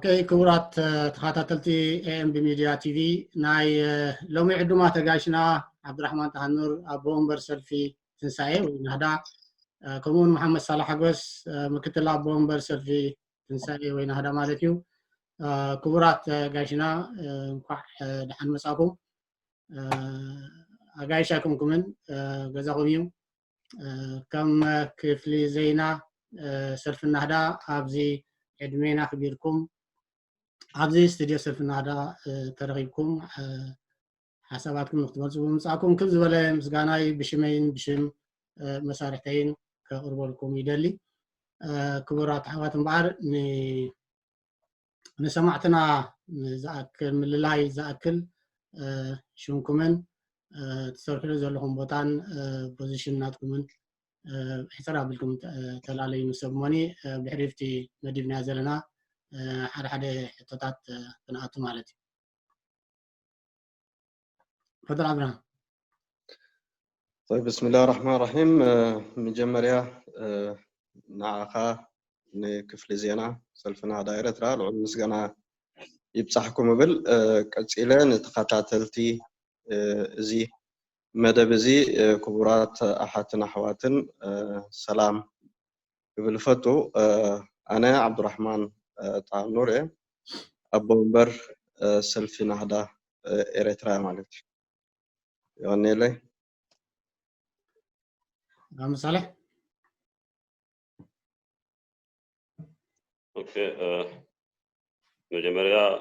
اوكي كبرات تخاتلتي ام بي ميديا تي في ناي لومي عدما تغاشنا عبد الرحمن تهنور ابو امبر سلفي تنساي وينهدا كمون محمد صالح حقوس مكتل ابو امبر سلفي تنساي وينهدا مالتيو كبرات غاشنا انقح دحن مساكم اغايشاكم كمن غزاكم يوم كم كفلي زينا سلف النهدا ابزي ادمينا كبيركم عبزي استديو سلف النهدا ترغيبكم حساباتكم نختبروا مساكم كل زبله مسغاناي بشمين بشم مسارحتين كقربلكم يدلي كبرات حوات مبار نسمعتنا زاكل من اللاي زاكل شونكمن تسرحوا زلهم بوتان بوزيشناتكم حسرا بالكم تلالي مسموني بحرفتي مدينة زلنا حدا حتات قناعات مالتي تفضل عبران. طيب بسم الله الرحمن الرحيم مجمريا نعاقا نكفل زينا سلفنا دائرة رال ومسقنا يبصحكم بل كتسئلة نتخطاتلتي زي مدبزي كبرات أحاتنا حواتن سلام بالفتو أنا عبد الرحمن طعام نوري أبو مبر سلفنا هذا إريترا مالتي يعني لي عم صالح. اوكي مجمريا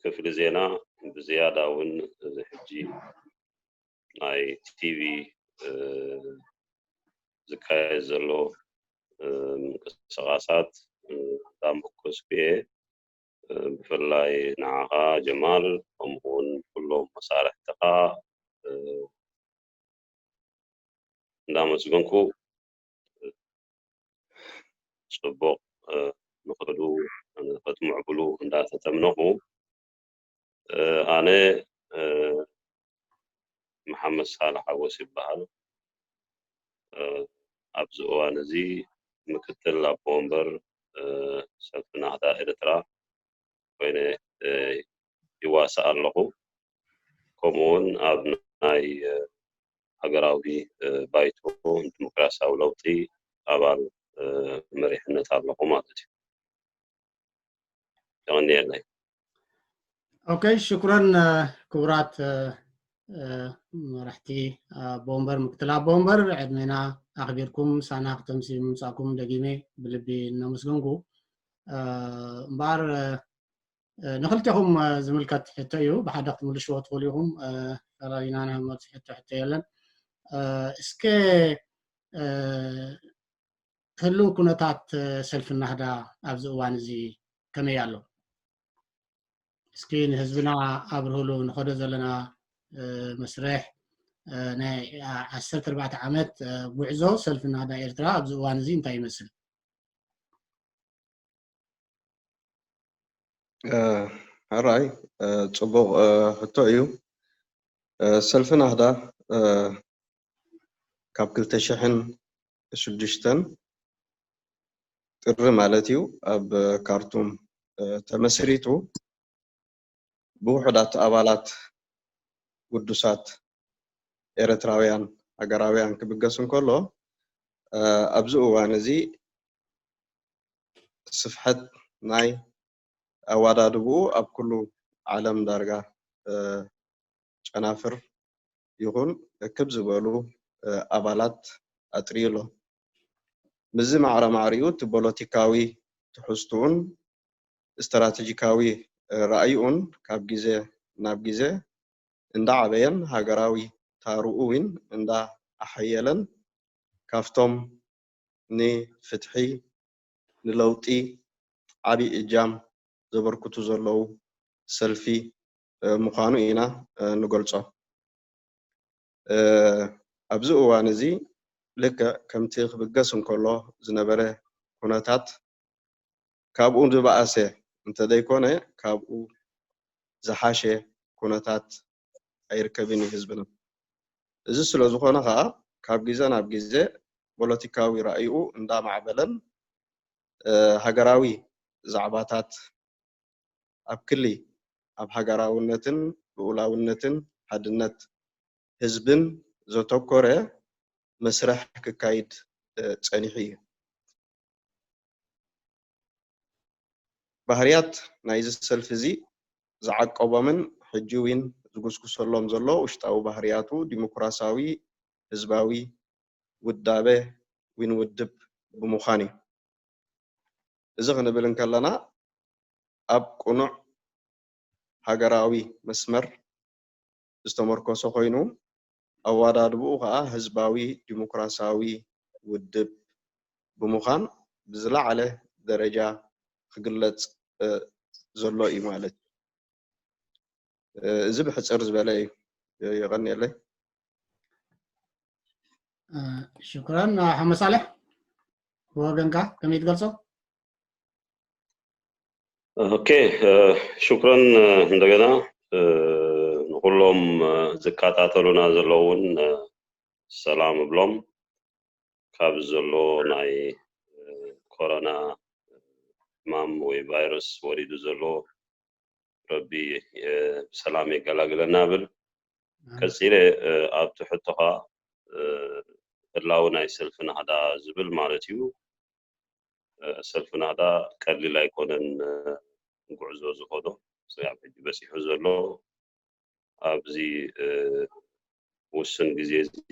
كفل زينا بزيادة ون حجي ناي تي في زكاية زلو سغاسات دام بكوس بيه بفلاي نعاها جمال ومهون كلهم مسارح تقا دام سبنكو صبوق نخدو فتمع بلو عندها تتمنه أنا محمد صالح عوسي بحال أبزو أنا زي مكتل أبومبر سلفنا هذا إرترا وين يواسع له كمون أبناي هجراوي بايتو ديمقراطية ولوطي أبال مريحنا تعلق مالتي يعني لي اوكي شكرا كبرات رحتي بومبر مكتلا بومبر عدنا اخبركم سانا تمسي مساكم دقيمه بلبي نمسغنكو مبار نخلتهم زملكت حتى يو بحدق ملشوا تقوليهم راينا انا حتى يلن اسكي هلو كنتات سلف النهدا ابز اوان زي كما يالو سكين حزبنا ابرهلو نخدو زلنا مسرح ناي 14 عامات غعزو سلف النهدا ايرترا ابز اوان زي انت يمثل هراي صبغ هتويو سلفنا هذا كاب كلتا شحن شدشتن تر مالتيو اب كارتوم تمسريتو بوحدات ابالات قدسات إريتراويان أجراويان كبجسون كله أبزو وانزي صفحة ناي أوادادبو أب كله عالم درجة أنافر يكون كبز بالو أبالات أتريلو مزم على معريوت بوليتيكاوي تحسطون استراتيجيكاوي رأيون كابجيزة نابجيزة إندا عبين هاجراوي تاروين إندا أحيالا كافتم ني فتحي نلوتي عبي إجام زبركتو زلو سلفي مخانو إنا نقولصا أبزو وانزي لك كم تيخ بقسم كله زنبره كوناتات كابون دبعاسه انت دايكونه كابو زحاشه كوناتات أيركبيني حزبنا إذا سلزخونه خا كاب جيزة ناب جيزة بوليتيكاوي رأيو اندا معبلن هجراوي زعباتات أبكلي أب هجراونتن بولاونتن حدنت حزبن زتوكره مسرح كايد صنيحي ባህርያት ናይዚ ሰልፍ እዚ ዝዓቀቦምን ሕጂውን ዝጉስኩሰሎም ዘሎ ውሽጣዊ ባህርያቱ ዲሞክራሲያዊ ህዝባዊ ውዳበ ወይን ውድብ ብምዃን እዩ እዚ ክንብል እንከለና ኣብ ቁኑዕ ሃገራዊ መስመር ዝተመርኮሰ ኮይኑ ኣዋዳድብኡ ከዓ ህዝባዊ ዲሞክራሲያዊ ውድብ ብምዃን ብዝለዓለ ደረጃ ክግለጽ ዘሎ እዩ ማለት እዚ ብሕጽር ዝበለ እዩ ይቀኒየለይ شكرا محمد صالح وغنكا كم يتقلصو اوكي شكرا እንደገና ሁሉም ዝካታተሉና ዘለውን ሰላም ብሎም ካብ ዘሎ ናይ ኮሮና ማም ወይ ቫይረስ ወሪዱ ዘሎ ረቢ ሰላም ይገላግለና ብል ከሲረ ኣብ ትሕቶኻ እላው ናይ ሰልፍና ሃዳ ዝብል ማለት እዩ ሰልፍና ሃዳ ቀሊል ኣይኮነን ጉዕዞ ዝኸዶ ስያብ ሕጂ በሲሑ ዘሎ ኣብዚ ውስን ግዜ እዚ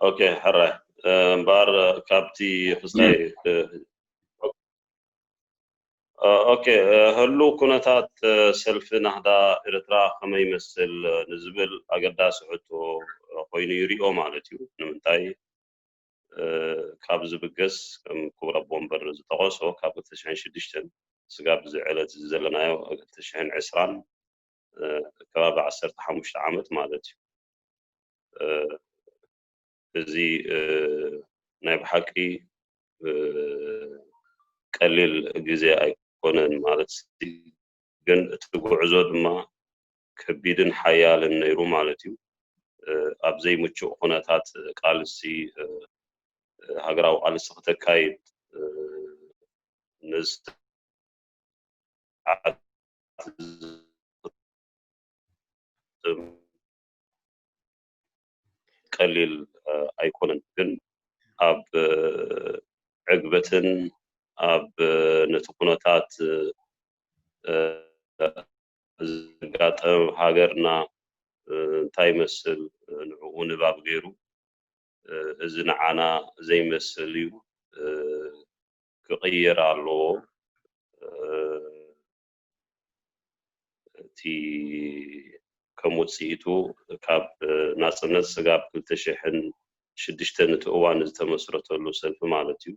ኦኬ ሕራይ እምበር ካብቲ ክስታይ ኦኬ هلو ኩነታት ሰልፊ ናህዳ ኤርትራ ከመይ ይመስል ንዝብል ኣገዳሲ ሕቶ ኮይኑ ይሪኦ ማለት እዩ ንምንታይ ካብ ዝብገስ ከም ክቡር ቦምበር ዝተቆሶ ካብ 2006 ስጋብ ዝዕለት ዘለናዮ 2020 ከባቢ 15 ዓመት ማለት እዩ እዚ ናይ ብሓቂ ቀሊል ግዜ ኣይኮነን ማለት ግን እቲ ጉዕዞ ድማ ከቢድን ሓያልን ነይሩ ማለት እዩ ኣብ ዘይምቹእ ኩነታት ቃልሲ ሃገራዊ ቃልሲ ከተካይድ ንስ ቀሊል ኣይኮነን ግን ኣብ ዕግበትን ኣብ ነቲ ኩነታት ዝጋጠም ሃገርና እንታይ ይመስል ንዕኡ ንባብ ገይሩ እዚ ንዓና ዘይመስል እዩ ክቕየር ኣለዎ እቲ ከም ውፅኢቱ ካብ ናጽነት ስጋብ 2006 እቲ እዋን ዝተመስረተሉ ሰልፊ ማለት እዩ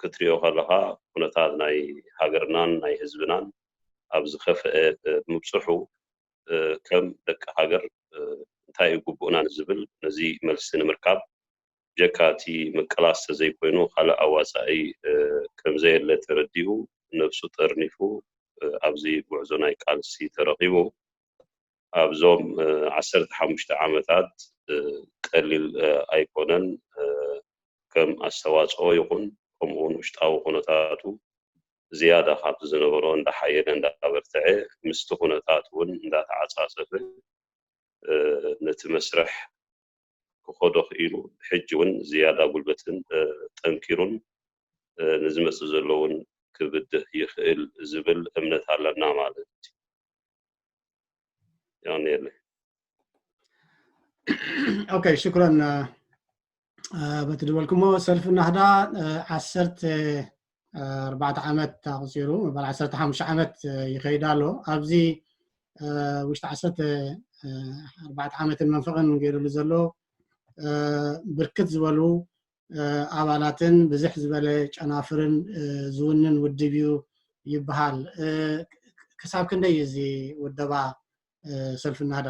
ክትሪኦ ከለኻ ኩነታት ናይ ሃገርናን ናይ ህዝብናን ኣብ ዝኸፍአ ምብፅሑ ከም ደቂ ሃገር እንታይ ይግቡእና ዝብል ነዚ መልሲ ንምርካብ ጀካቲ ምቅላስ ዘይኮይኑ ካልእ ኣዋፃኢ ከም ዘየለ ተረዲኡ ነፍሱ ጠርኒፉ ኣብዚ ጉዕዞ ናይ ቃልሲ ተረኺቡ ኣብዞም 15 ዓመታት ቀሊል ኣይኮነን ከም ኣስተዋፅኦ ይኹን ከምኡውን ውሽጣዊ ኩነታቱ ዝያዳ ካብ ዝነበሮ እንዳሓየለ እንዳበርትዐ ምስቲ ኩነታት እውን እንዳተዓፃፀፈ ነቲ መስርሕ ክኸዶ ክኢሉ ሕጂ እውን ዝያዳ ጉልበትን ጠንኪሩን ንዝመፅእ ዘሎ እውን ክብድህ ይኽእል ዝብል እምነት ኣለና ማለት እዩ يعني اوكي شكرا بتدولكم سلف النهضة 14 عامات تقصيرو بل 15 عامات يخيدالو ابزي وشت 14 عامات المنفقن غير لزلو بركت زبلو አባላትን ብዝሕ ዝበለ ጨናፍርን ዝውንን ውድብዩ ይበሃል ክሳብ ክንደይ እዚ ወደባ ሰልፍ ናዳ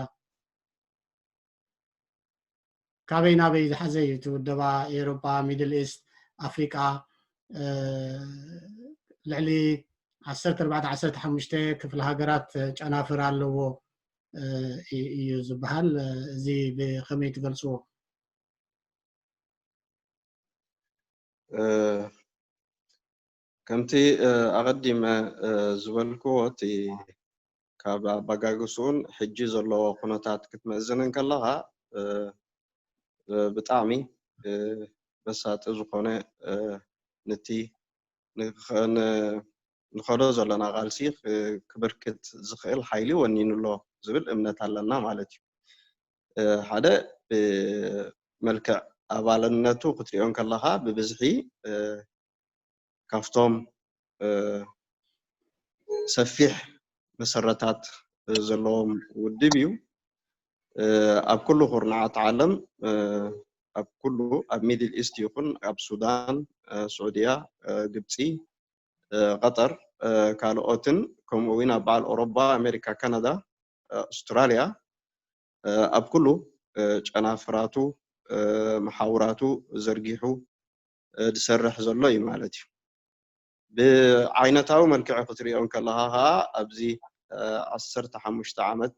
ካበይ ናበይ ዝሓዘ እዩ እቲ ወደባ ኤውሮፓ ሚድል ኢስት ኣፍሪቃ ልዕሊ 14-15 ክፍለ ሃገራት ጨናፍር ኣለዎ እዩ ዝበሃል እዚ ብከመይ ትገልጽዎ ከምቲ ኣቀዲመ ዝበልክዎ እቲ ካብ ኣበጋግሱን ሕጂ ዘለዎ ኩነታት ክትመዝንን ከለኻ ብጣዕሚ መሳጢ ዝኾነ ነቲ ንኸዶ ዘለና ቃልሲ ክብርክት ዝኽእል ሓይሊ ወኒኑሎ ዝብል እምነት ኣለና ማለት እዩ። ሓደ ብመልክዕ ኣባልነቱ ክትሪኦን ከለኻ ብብዝሒ ካፍቶም ሰፊሕ መሰረታት ዘለዎም ውድብ እዩ። ኣብ ኩሉ ኩርናዓት ዓለም ኣብ ኩሉ ኣብ ሚድል ኢስት ይኹን ኣብ ሱዳን፣ ስዑድያ፣ ግብፂ፣ ቀጠር ካልኦትን ከምኡ እውን ኣብ በዓል ኣውሮፓ፣ ኣሜሪካ፣ ካናዳ፣ ኣስትራልያ ኣብ ኩሉ ጨናፍራቱ መሓውራቱ ዘርጊሑ ዝሰርሕ ዘሎ እዩ ማለት እዩ። ብዓይነታዊ መልክዕ ክትሪኦን ከለኻ ከዓ ኣብዚ 15 ዓመት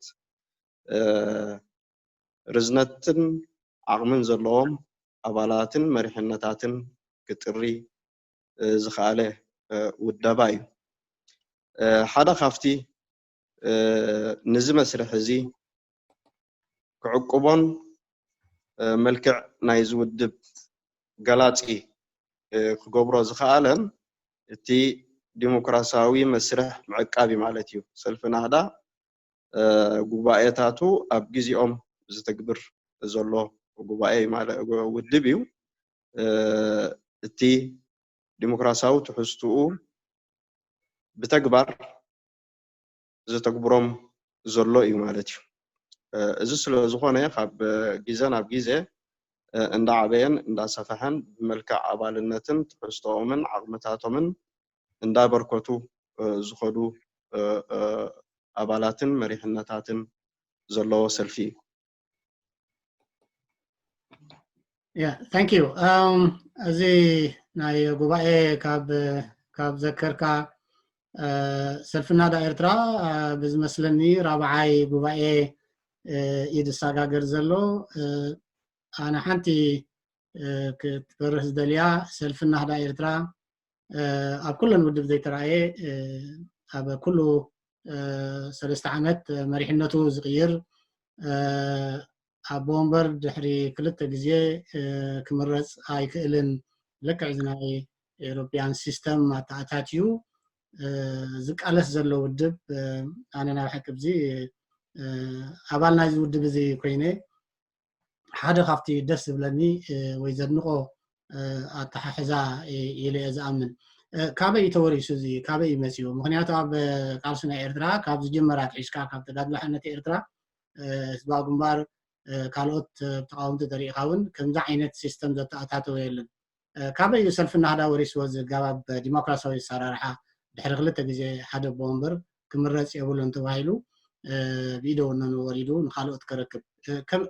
ርዝነትን ዓቕምን ዘለዎም ኣባላትን መሪሕነታትን ክጥሪ ዝኸኣለ ውደባ እዩ። ሓደ ካብቲ ነዚ መስርሕ እዚ ክዕቅቦን መልክዕ ናይ ዝውድብ ገላፂ ክገብሮ ዝኸኣለን እቲ ዲሞክራሲያዊ መስርሕ ምዕቃብ ማለት እዩ። ሰልፊ ናህዳ ጉባኤታቱ ኣብ ግዚኦም ዝተግብር ዘሎ ጉባኤ ውድብ እዩ። እቲ ዲሞክራሲያዊ ትሕዝትኡ ብተግባር ዝተግብሮም ዘሎ እዩ ማለት እዩ። እዚ ስለ ዝኾነ ካብ ግዜ ናብ ግዜ እንዳዓበየን እንዳሰፈሐን ብመልክዕ ኣባልነትን ትሕዝቶኦምን ዓቕምታቶምን እንዳበርከቱ ዝኸዱ ኣባላትን መሪሕነታትን ዘለዎ ሰልፊ እዩ። thank you. እዚ ናይ ጉባኤ ካብ ዘከርካ ሰልፊ ናህዳ ኤርትራ ብዝመስለኒ ራብዓይ ጉባኤ ይድሰጋገር ዘሎ ኣነ ሓንቲ ክትበርህ ዝደልያ ሰልፊ ናህዳ ኤርትራ ኣብ ኩለን ውድብ ዘይተረኣየ ኣብ ኩሉ 3 ዓመት መሪሕነቱ ዝቕይር ኣብ ወንበር ድሕሪ 2 ግዜ ክምረፅ ኣይክእልን ልክዕ ናይ ኤውሮፕያን ሲስተም ኣተኣታትዩ ዝቃለስ ዘሎ ውድብ ኣነ ናብ ሕቂ እዚ ኣባል ናይዚ ውድብ እዚ ኮይነ ሓደ ካብቲ ደስ ዝብለኒ ወይ ዘድንቆ ኣተሓሕዛ ኢለ ዝኣምን ካበይ ተወሪሱ እዚ ካበይ መፅኡ? ምክንያቱ ኣብ ቃልሲ ናይ ኤርትራ ካብ ዝጅመራ ሒዝካ ካብ ተጋድላሕነት ኤርትራ ህዝባዊ ግንባር ካልኦት ተቃውምቲ ተሪኢኻ እውን ከምዚ ዓይነት ሲስተም ዘተኣታተወ የለን። ካበይ እዩ ሰልፊ ናህዳ ወሪስዎ ዝገባብ ዲሞክራሲያዊ ኣሰራርሓ ድሕሪ 2 ግዜ ሓደ ቦምበር ክምረፅ የብሉን ተባሂሉ ቪድዮ ወነኑ ወሪዱ ንካልኦት ክረክብ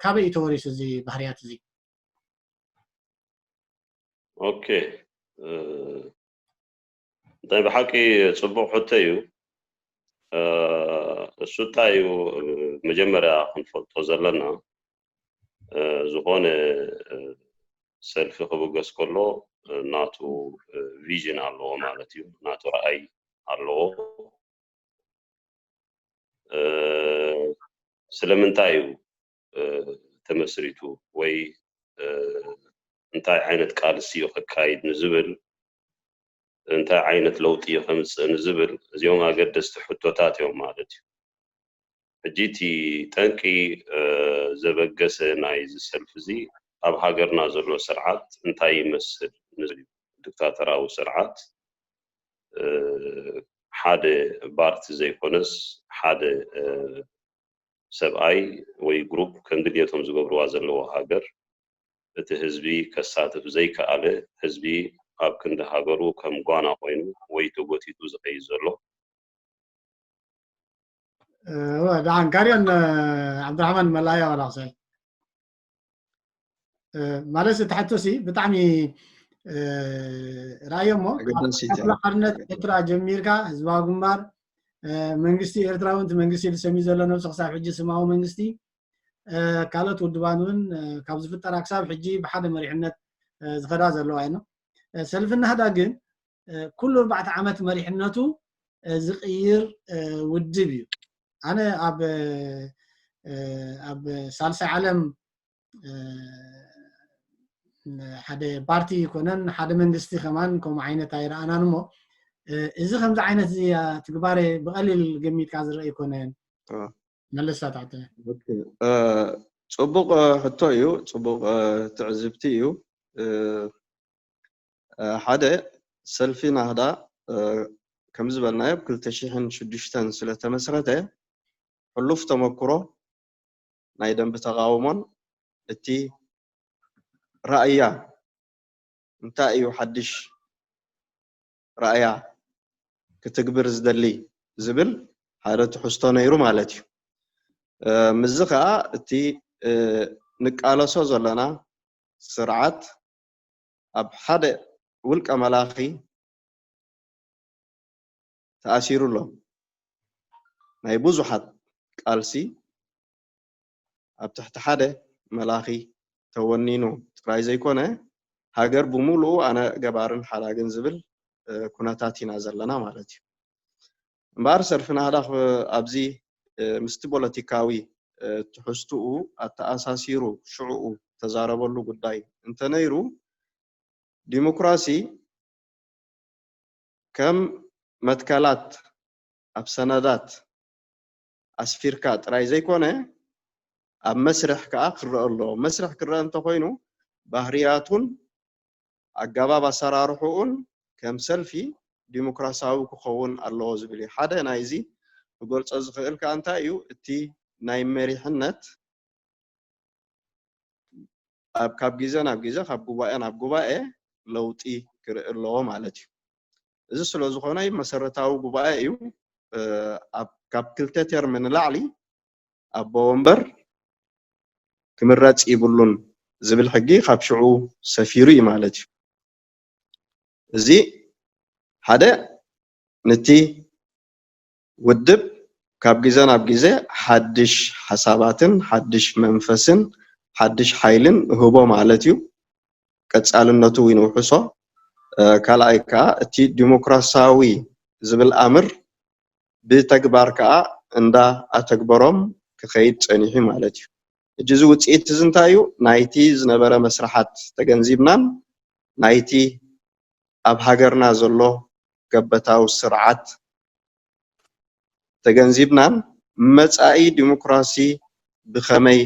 ካበይ ተወሪሱ እዚ ባህርያት እዚ? ኦኬ እንታይ ብሓቂ ፅቡቅ ሕቶ እዩ። እሱ እንታይ እዩ መጀመርያ ክንፈልጦ ዘለና ዝኾነ ሰልፊ ክብገስ ከሎ ናቱ ቪዥን ኣለዎ ማለት እዩ። ናቱ ረኣይ ኣለዎ። ስለምንታይ እዩ ተመስሪቱ ወይ እንታይ ዓይነት ቃልሲ እዩ ክካይድ ንዝብል እንታይ ዓይነት ለውጢ እዩ ከምፅእ ንዝብል እዚኦም ኣገደስቲ ሕቶታት እዮም ማለት እዩ። ሕጂ እቲ ጠንቂ ዘበገሰ ናይ ሰልፊ እዚ ኣብ ሃገርና ዘሎ ስርዓት እንታይ ይመስል ንዝብል ዲክታተራዊ ስርዓት ሓደ ፓርቲ ዘይኮነስ ሓደ ሰብኣይ ወይ ግሩፕ ከም ድሌቶም ዝገብርዋ ዘለዎ ሃገር እቲ ህዝቢ ከሳትፍ ዘይከኣለ ህዝቢ ኣብ ክንዲ ሃገሩ ከም ጓና ኮይኑ ወይ ተጎቲቱ ዝኸይድ ዘሎ دعان كاريون عبد الرحمن ملايا ولا خسي مالس تحتوسي بتعمي رايمو قرنت اترا جميركا حزبا غمبار منغستي ارترا وانت منغستي لسمي زلو نفس خصاف حجي سماو منغستي كالت ودبانون كابز فطر اكساب حجي بحد مريحنت زخدا زلو عينو سلفنا هذا جن كل 4 عامات مريحنته زغير ودبي أنا أب ثالث عالم حدا بارتي يكونن حدا من دستي كمان كم عينة تايرة أنا نمو إذا خمسة عينة زي تكباري بقلل جميت كازر يكونن ملسات عطيه صبغ حتى يو صبغ تعزبتي يو حدا سلفينا هذا كم زبالنا بكل تشيحن شدشتن سلة مسرته حلوف تمكره نايدن بتقاومن التي رأيا انت ايو حدش رأيا كتكبر زدلي زبل هذا تحسطو نيرو مالتي مزقا التي نقالو سو زلنا سرعات اب حدا ولق ملاخي تأثيرو له ناي بوزحات قالسي اب تحت حدا ملاخي تونينو تراي زيكونه هاجر بمولو انا جبارن حلاجن زبل كوناتاتينا زلنا مالتي مبار سرفنا هذا ابزي مست بوليتيكاوي تحستو التاساسيرو شعو تزاربلو قداي انت نيرو ديمقراسي كم متكالات ابسندات اسفيركا تراي زيكونه اب مسرح كاخر الله مسرح كره انت خوينو ባህሪያቱን አጋባብ አሰራርሑን ከም ሰልፊ ዲሞክራሲያዊ ክኸውን ኣለዎ ዝብል ሓደ ናይዚ ብገልጾ ዝኽእል ካንታ እዩ እቲ ናይ መሪሕነት ኣብ ካብ ግዜ ናብ ግዜ ካብ ጉባኤ ናብ ጉባኤ ለውጢ ክርኢ ኣለዎ ማለት እዩ እዚ ስለ ዝኾነ መሰረታዊ ጉባኤ እዩ ኣብ ካብ ክልተ ተርም ንላዕሊ ኣብ ወንበር ክምረጽ ይብሉን زبل حقي خاب شعو سفيري مالتي زي هذا نتي ودب كاب جيزان اب جيزه حدش حساباتن حدش منفسن حدش حيلن هبو مالتيو قصالنتو وينوحسو كالايكا تي ديمقراسياوي زبل امر بتكبار كا اندا اتكبرم كخيد صنيحي مالتيو جزء وصيت تزنتايو نايتي زنبره مسرحات تገንዚብናን ናይቲ ኣብ ሃገርና ዘሎ ገበታው ስርዓት ተገንዚብናን መጻኢ ዲሞክራሲ ብኸመይ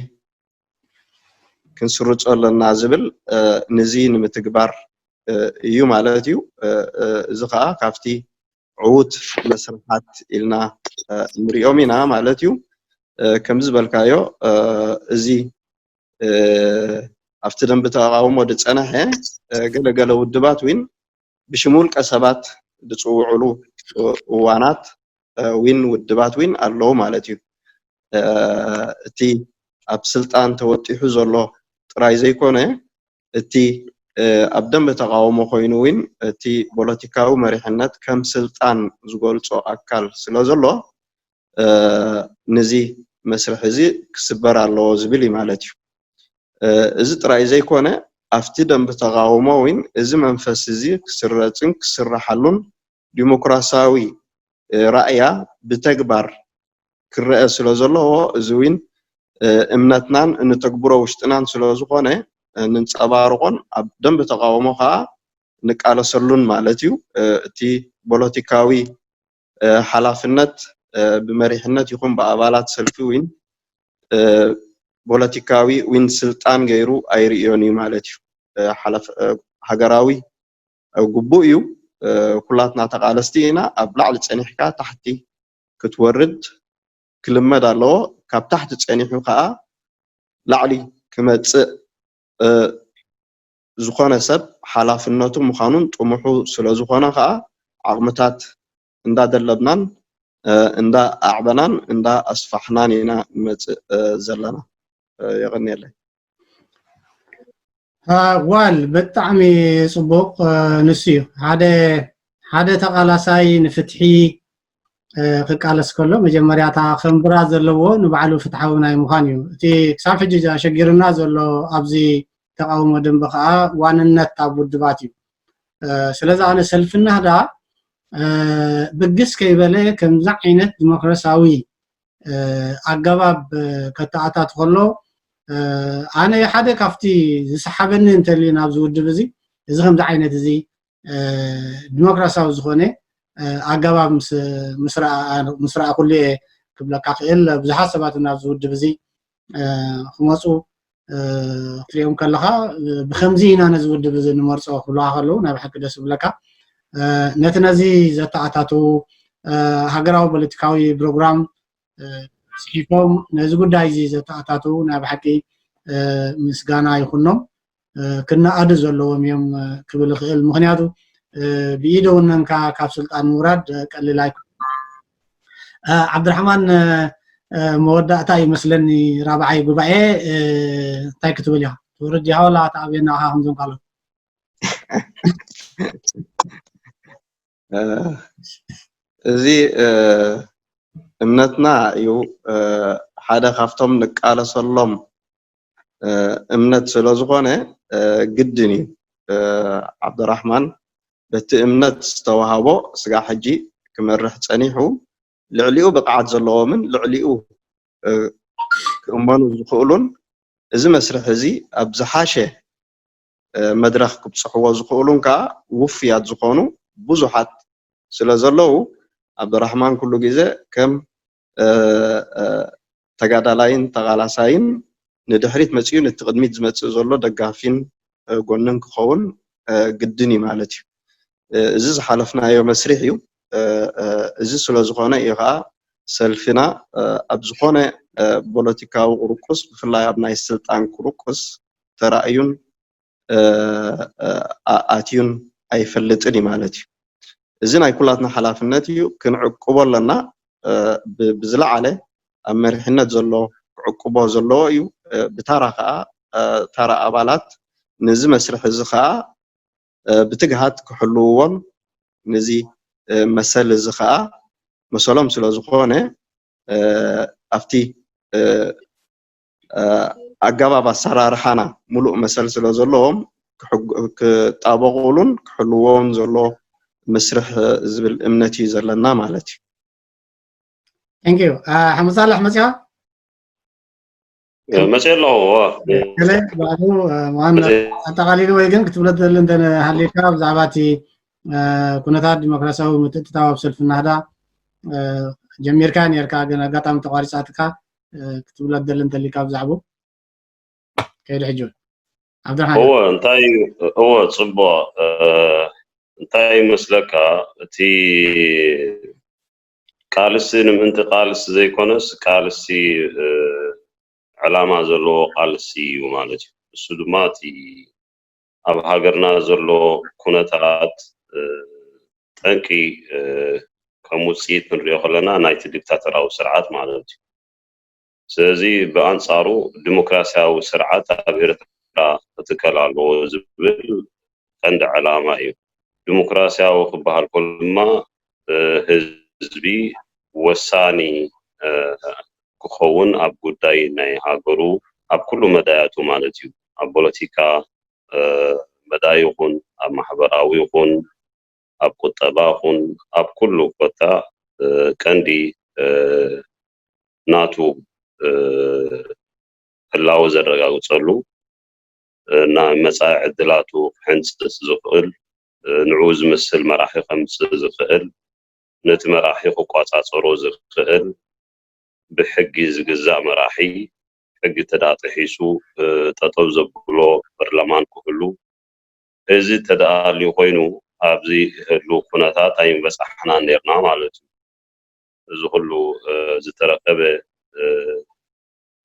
ክንስሩጽ ኣለና ዝብል ንዚ ንምትግባር እዩ ማለት እዩ እዚ ከዓ ካፍቲ ዕውት መስርሓት ኢልና ንሪኦም ኢና ማለት እዩ كم زبالكايو ازي افت دنب تقاوم ود صنحه غلغله ودبات وين بشمول قسبات دصوعلو وانات وين ودبات وين الله مالتي تي اب سلطان توطيحو زلو طراي زيكونه تي اب دنب تقاوم خوينو وين تي بوليتيكاو مريحنت كم سلطان زغولصو اكل سلازلو نزي مسرح زي كسبر الله زبلي مالتي እዚ ጥራይ ዘይኮነ ኣፍቲ ደንብ ተቃውሞ ወይን እዚ መንፈስ እዚ ክስረጽን ክስራሐሉን ዲሞክራሲያዊ ራእያ ብተግባር ክረአ ስለ ዘለዎ እዚ ወይን እምነትናን እንተግብሮ ውሽጥናን ስለ ዝኾነ ንንጸባርቆን ኣብ ደንብ ተቃውሞ ከዓ ንቃለሰሉን ማለት እዩ እቲ ፖለቲካዊ ሓላፍነት بمريحነት ይኹን በአባላት ሰልፊ ወይን ፖለቲካዊ ወይን ስልጣን ገይሩ አይሪዮኒ ማለት እዩ ሓላፍ ሃገራዊ ጉቡእ እዩ ኩላትና ተቃለስቲ ኢና ኣብ ላዕሊ ጸኒሕካ ታሕቲ ክትወርድ ክልመድ ኣለዎ ካብ ታሕቲ ጸኒሑ ከዓ ላዕሊ ክመጽእ ዝኾነ ሰብ ሓላፍነቱ ምዃኑን ጥሙሑ ስለ ዝኾነ ከዓ ዓቕምታት እንዳደለብናን እንዳ አዕበናን እንዳ አስፋሕናን ኢና መጽእ ዘለና يغني لي وال بطعمي صبوق نسيو هذا تقالاساي نفتحي كقالس كله مجمريا تا خمبرا زلو نبعلو فتحونا مخانيو تي كساب حجيجا شغيرنا زلو ابزي تقاوم دنبخا واننت ابو دباتي ስለዚ ኣነ ሰልፍና ዳ ብግስ ከይበለ ከምዛ ዓይነት ዲሞክራሲያዊ ኣገባብ ከተኣታት ከሎ ኣነ ሓደ ካብቲ ዝሰሓበኒ እንተልዩ ናብ ዝውድብ እዚ ከምዛ ዓይነት እዚ ዲሞክራሲያዊ ዝኾነ ኣገባብ ምስራ ኩሉ ክብለካ ክእል ብዙሓት ሰባት ናብ ዝውድብ እዚ ክመፁ ክትሪኦም ከለካ ብከምዚ ኢና ነዚ ውድብ እዚ ንመርፆ ክብልካ ከለዉ ናይ ብሓቂ ደስ ይብለካ ነቲ ነዚ ዘተኣታቱ ሃገራዊ ፖለቲካዊ ፕሮግራም ጽሒፎም ነዚ ጉዳይ እዚ ዘተኣታቱ ናይ ብሓቂ ምስጋና ይኹኖም ክነኣዱ ዘለዎም እዮም ክብል ክእል ምክንያቱ ብኢደ ወነንካ ካብ ስልጣን ምውራድ ቀሊል ኣይኮነን ዓብድራሕማን መወዳእታ ይመስለኒ ራብዓይ ጉባኤ እንታይ ክትብል ኢኻ ትውርድ ኢኻ ወላ ተኣብየና ኢኻ ከምዞም ካልኦት እዚ እምነትና እዩ ሓደ ካብቶም ንቃለሰሎም እምነት ስለ ዝኾነ ግድን እዩ ዓብድራሕማን በቲ እምነት ዝተዋሃቦ ስጋ ሕጂ ክመርሕ ፀኒሑ ልዕሊኡ ብቕዓት ዘለዎምን ልዕሊኡ ክእመኑ ዝኽእሉን እዚ መስርሕ እዚ ኣብ ዝሓሸ መድረኽ ክብፅሕዎ ዝኽእሉን ከዓ ውፍያት ዝኾኑ ብዙሓት ስለ ዘለዉ ዓብድራሕማን ኩሉ ግዜ ከም ተጋዳላይን ተቓላሳይን ንድሕሪት መፅኡ ነቲ ቅድሚት ዝመፅእ ዘሎ ደጋፊን ጎንን ክኸውን ግድን እዩ ማለት እዩ እዚ ዝሓለፍናዮ መስሪሕ እዩ እዚ ስለ ዝኾነ እዩ ከዓ ሰልፊና ኣብ ዝኾነ ፖለቲካዊ ቁርቁስ ብፍላይ ኣብ ናይ ስልጣን ቁርቁስ ተራእዩን ኣትዩን ኣይፈልጥን እዩ ማለት እዩ እዚ ናይ ኩላትና ሓላፍነት እዩ ክንዕቅቦ ኣለና ብዝለዓለ ኣብ መሪሕነት ዘሎ ክዕቅቦ ዘለዎ እዩ ብታራ ከዓ ታራ ኣባላት ነዚ መስርሕ እዚ ከዓ ብትግሃት ክሕልውዎን ነዚ መሰል እዚ ከዓ መሰሎም ስለ ዝኾነ ኣብቲ ኣገባብ ኣሰራርሓና ሙሉእ መሰል ስለ ዘለዎም ክጣበቑሉን ክሕልዎን ዘሎ መስርሕ ዝብል እምነት እዩ ዘለና ማለት እዩ ثانك يو حمد صالح مصيا مسيلو كله بعدو وانا تقاليد ويجن كتبلت لندن هليكا بزعباتي كنتات ديمقراسياوي متتتاوب سلف النهضه جمير كان يركا قطعم تقارصاتك كتبلت لندن هليكا بزعبو كيد حجون عبد الرحمن هو صبا انتاي مسلكا تي قالسي انت قالس زي كونس قالسي علامه زلو قالسي ومالتي السودماتي اب هاجرنا زلو كونتات تنكي كموسيت من ريخلنا نايت ديكتاتوراو سرعات مالتي سلازي بانصارو ديمقراسياو سرعات ابيرترا تتكلالو زبل عند علامه اي ديمقراسياو خبال كلما ህዝቢ ወሳኒ ክኸውን ኣብ ጉዳይ ናይ ሃገሩ ኣብ ኩሉ መዳያቱ ማለት እዩ ኣብ ፖለቲካ መዳይ ይኹን ኣብ ማሕበራዊ ይኹን ኣብ ቁጠባ ይኹን ኣብ ኩሉ ቦታ ቀንዲ ናቱ ህላው ዘረጋግፀሉ ናይ መጻኢ ዕድላቱ ሕንፅፅ ዝኽእል ንዑ ዝመስል መራሒ ከምፅእ ዝኽእል ነቲ መራሒ ክቋፃፀሮ ዝኽእል ብሕጊ ዝግዛእ መራሒ ሕጊ ተዳጥሒሱ ጠጠው ዘብሎ ፓርላማን ክህሉ እዚ ተዳልዩ ኮይኑ ኣብዚ ህሉ ኩነታት ኣይንበፃሕና ነርና ማለት እዩ እዚ ሁሉ ዝተረከበ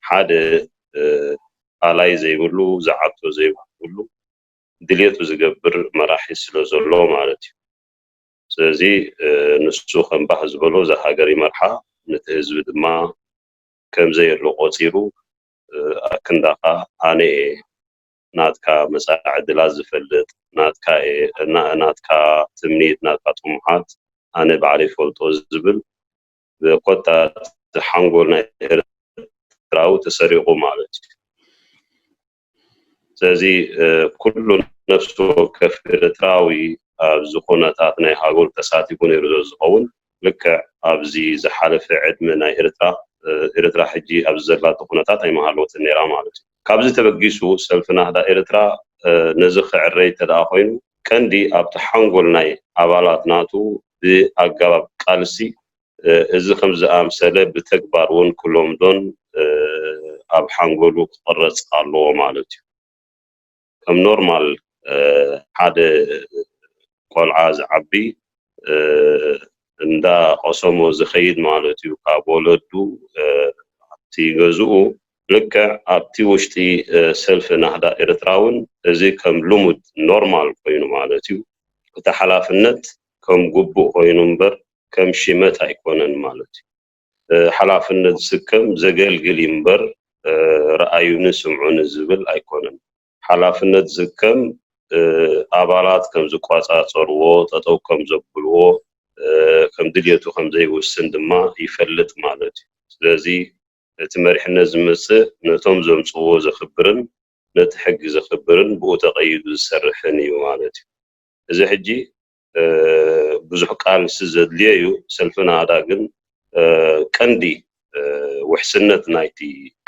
ሓደ ኣላይ ዘይብሉ ዝዓብቶ ዘይብሉ ድልየቱ ዝገብር መራሒ ስለ ዘሎ ማለት እዩ ስለዚ ንሱ ከም ባህ ዝበሎ ዝሃገር ይመርሓ ነቲ ህዝቢ ድማ ከምዘይ የሎ ቆፂሩ ኣክንዳኻ ኣነ ናትካ መጻኢ ዕድላት ዝፈልጥ ናትካ ትምኒት ናትካ ጥሙሓት ኣነ ባዕለይ ፈልጦ ዝብል ብኮታት ሓንጎል ናይ ኤርትራዊ ተሰሪቑ ማለት እዩ ስለዚ ኩሉ ነፍሱ ከፍ ኤርትራዊ ኣብዚ ኩነታት ናይ ሃገር ተሳቲፉ ነይሩ ዝኸውን ልክዕ ኣብዚ ዝሓለፈ ዕድመ ናይ ኤርትራ ሕጂ ኣብዚ ዘላቶ ኩነታት ኣይመሃለወትን ነይራ ማለት እዩ ካብዚ ተበጊሱ ሰልፊ ናህዳ ኤርትራ ነዚ ክዕረይ ተደኣ ኮይኑ ቀንዲ ኣብቲ ሓንጎል ናይ ኣባላት ናቱ ብኣገባብ ቃልሲ እዚ ከም ዝኣምሰለ ብተግባር እውን ክሎምዶን ኣብ ሓንጎሉ ክቅረፅ ኣለዎ ማለት እዩ ከም ኖርማል ሓደ ቆልዓ ዝዓቢ እንዳ ቆሰሞ ዝኸይድ ማለት እዩ ካብ ወለዱ ኣብቲ ገዝኡ ልክዕ ኣብቲ ውሽጢ ሰልፊ ናህዳ ኤርትራውን እዚ ከም ልሙድ ኖርማል ኮይኑ ማለት እዩ እቲ ሓላፍነት ከም ግቡእ ኮይኑ እምበር ከም ሽመት ኣይኮነን ማለት እዩ ሓላፍነት ዝስከም ዘገልግል እምበር ረኣዩን ስምዑን ዝብል ኣይኮነን ሓላፍነት ዝስከም ኣባላት ከም ዝቋፃፀርዎ ጠጠው ከም ዘብልዎ ከም ድልየቱ ከም ዘይውስን ድማ ይፈልጥ ማለት እዩ ስለዚ እቲ መሪሕነት ዝመጽእ ነቶም ዘምጽዎ ዘኽብርን ነቲ ሕጊ ዘኽብርን ብኡ ተቐይዱ ዝሰርሕን እዩ ማለት እዩ እዚ ሕጂ ብዙሕ ቃልሲ ዘድልዮ እዩ ሰልፊ ናህዳ ግን ቀንዲ ውሕስነት ናይቲ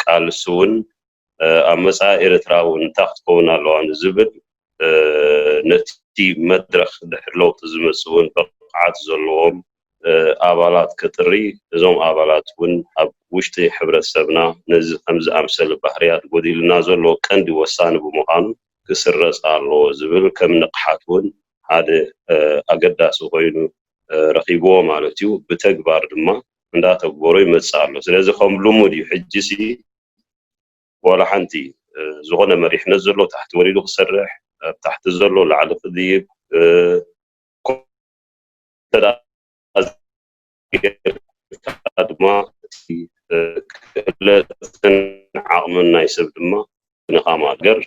ቃልሲ እውን ኣብ መጻኢ ኤርትራ እውን እንታይ ክትከውን ኣለዋ ዝብል ነቲ መድረኽ ድሕሪ ለውጢ ዝመጽእ እውን ብቕዓት ዘለዎም ኣባላት ክጥሪ እዞም ኣባላት እውን ኣብ ውሽጢ ሕብረተሰብና ነዚ ከም ዝኣምሰለ ባህርያት ጎዲልና ዘሎ ቀንዲ ወሳኒ ብምዃኑ ክስረፅ ኣለዎ ዝብል ከም ንቕሓት እውን ሓደ ኣገዳሲ ኮይኑ ረኺብዎ ማለት እዩ ብተግባር ድማ እንዳተግበሮ ይመጽእ ኣሎ ስለዚ ከም ልሙድ እዩ ሕጂሲ ወላ ሓንቲ ዝኾነ መሪሕነት ዘሎ ታሕቲ ወሪዱ ክሰርሕ ታሕቲ ዘሎ ላዕሊ ክድይብ ድማ ክእለትን ዓቕምን ናይ ሰብ ድማ ንኻማ ገር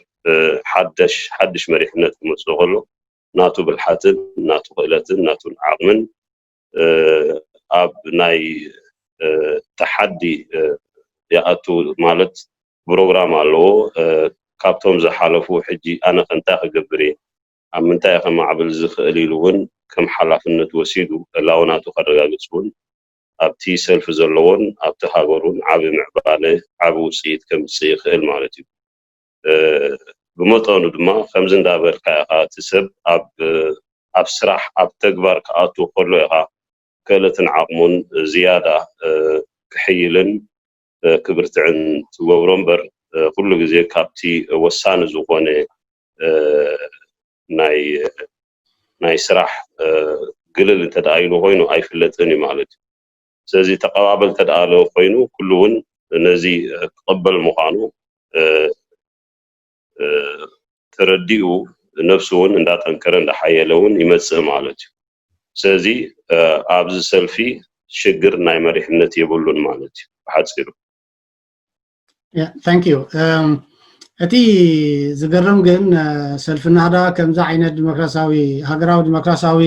ሓድሽ መሪሕነት ክመጽእ ከሎ ናቱ ብልሓትን ናቱ ክእለትን ናቱ ዓቕምን ኣብ ናይ ተሓዲ ይኣቱ ማለት ፕሮግራም ኣለዎ ካብቶም ዝሓለፉ ሕጂ ኣነ እንታይ ክገብር እየ ኣብ ምንታይ ከማዕብል ዝኽእል ኢሉ እውን ከም ሓላፍነት ወሲዱ ህላውናቱ ከረጋግፅ እውን ኣብቲ ሰልፊ ዘለዎን ኣብቲ ሃገሩን ዓብ ምዕባለ ዓብ ውፅኢት ከምፅእ ይኽእል ማለት እዩ ብመጠኑ ድማ ከምዚ እንዳበልካ ኢኻ እቲ ሰብ ኣብ ስራሕ ኣብ ተግባር ክኣቱ ከሎ ኢኻ ክእለትን ዓቕሙን ዝያዳ ክሕይልን ክብርትዕን ትገብሮ እምበር ኩሉ ግዜ ካብቲ ወሳኒ ዝኾነ ናይ ስራሕ ግልል እንተደኣይሉ ኮይኑ ኣይፍለጥን እዩ ማለት እዩ ስለዚ ተቐባበል ተደኣለ ኮይኑ ኩሉ እውን ነዚ ክቕበል ምዃኑ ተረዲኡ ነፍሱ እውን እንዳጠንከረ እንዳሓየለ እውን ይመጽእ ማለት እዩ ስለዚ ኣብዚ ሰልፊ ሽግር ናይ መሪሕነት የብሉን ማለት እዩ ብሓፂሩ ታንክ ዩ እቲ ዝገርም ግን ሰልፊ ናህዳ ከምዛ ዓይነት ዲሞክራሲያዊ ሃገራዊ ዲሞክራሲያዊ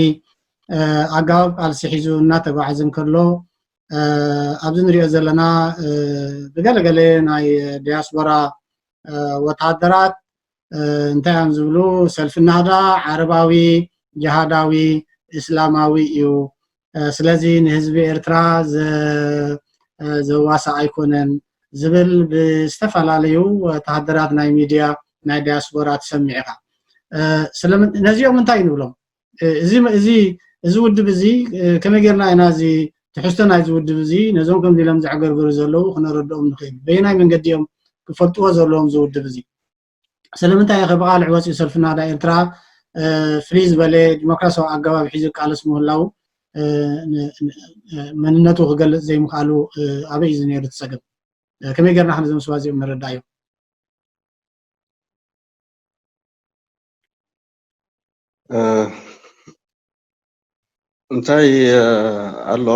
ኣገባብ ቃልሲ ሒዙ እናተጓዓዘ ከሎ ኣብዚ ንሪኦ ዘለና ብገለገለ ናይ ዲያስፖራ ወታደራት እንታይ እዮም ዝብሉ ሰልፊ ናህዳ ዓረባዊ ጅሃዳዊ እስላማዊ እዩ ስለዚ ንህዝቢ ኤርትራ ዘዋስእ ኣይኮነን ዝብል ብዝተፈላለዩ ወታደራት ናይ ሚድያ ናይ ዲያስፖራ ትሰሚዕ ኢኻ ነዚኦም እንታይ ንብሎም እዚ ውድብ እዚ ከመይ ጌርና ኢና እዚ ትሕዝቶ ናይዚ ውድብ እዚ ነዞም ከምዚ ኢሎም ዝዕገርገሩ ዘለዉ ክነረድኦም ንኽእል በየናይ መንገዲ እዮም ክፈልጥዎ ዘለዎም እዚ ውድብ እዚ ስለምንታይ ኢኸ ብቓልዕ ወፂኡ ሰልፊ ናህዳ ኤርትራ ፍልይ ዝበለ ዲሞክራሲያዊ ኣገባብ ሒዙ ቃልሲ ምህላው መንነቱ ክገልጽ ዘይምኽኣሉ ኣበይ እዩ ዝነይሩ ትጸገም ከመይ ጌርና ነዞም ሰባት እዚኦም ንረዳእዮም እንታይ ኣሎ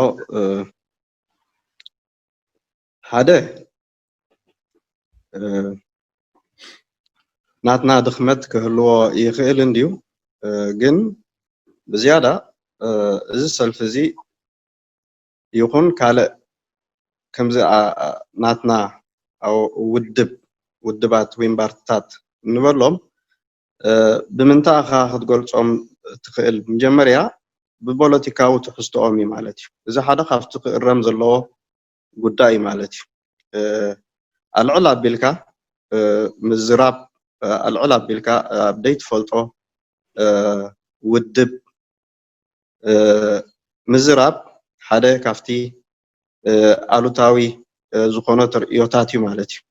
ሓደ ናትና ድኽመት ክህልዎ ይኽእል እንድዩ ግን ብዝያዳ እዚ ሰልፊ እዚ ይኹን ካልእ ከምዚ ናትና ውድባት ወይም ባርትታት ንበሎም ብምንታይ ኻ ክትገልጾም ትኽእል መጀመርያ ብፖለቲካዊ ትሕዝቶኦም እዩ ማለት እዩ እዚ ሓደ ካብቲ ክእረም ዘለዎ ጉዳይ ማለት እዩ አልዕል አቢልካ ምዝራብ አልዕል አቢልካ ኣብ ዘይትፈልጦ ውድብ ምዝራብ ሓደ ካብቲ አሉታዊ ዝኾነ ትርኢዮታት እዩ ማለት እዩ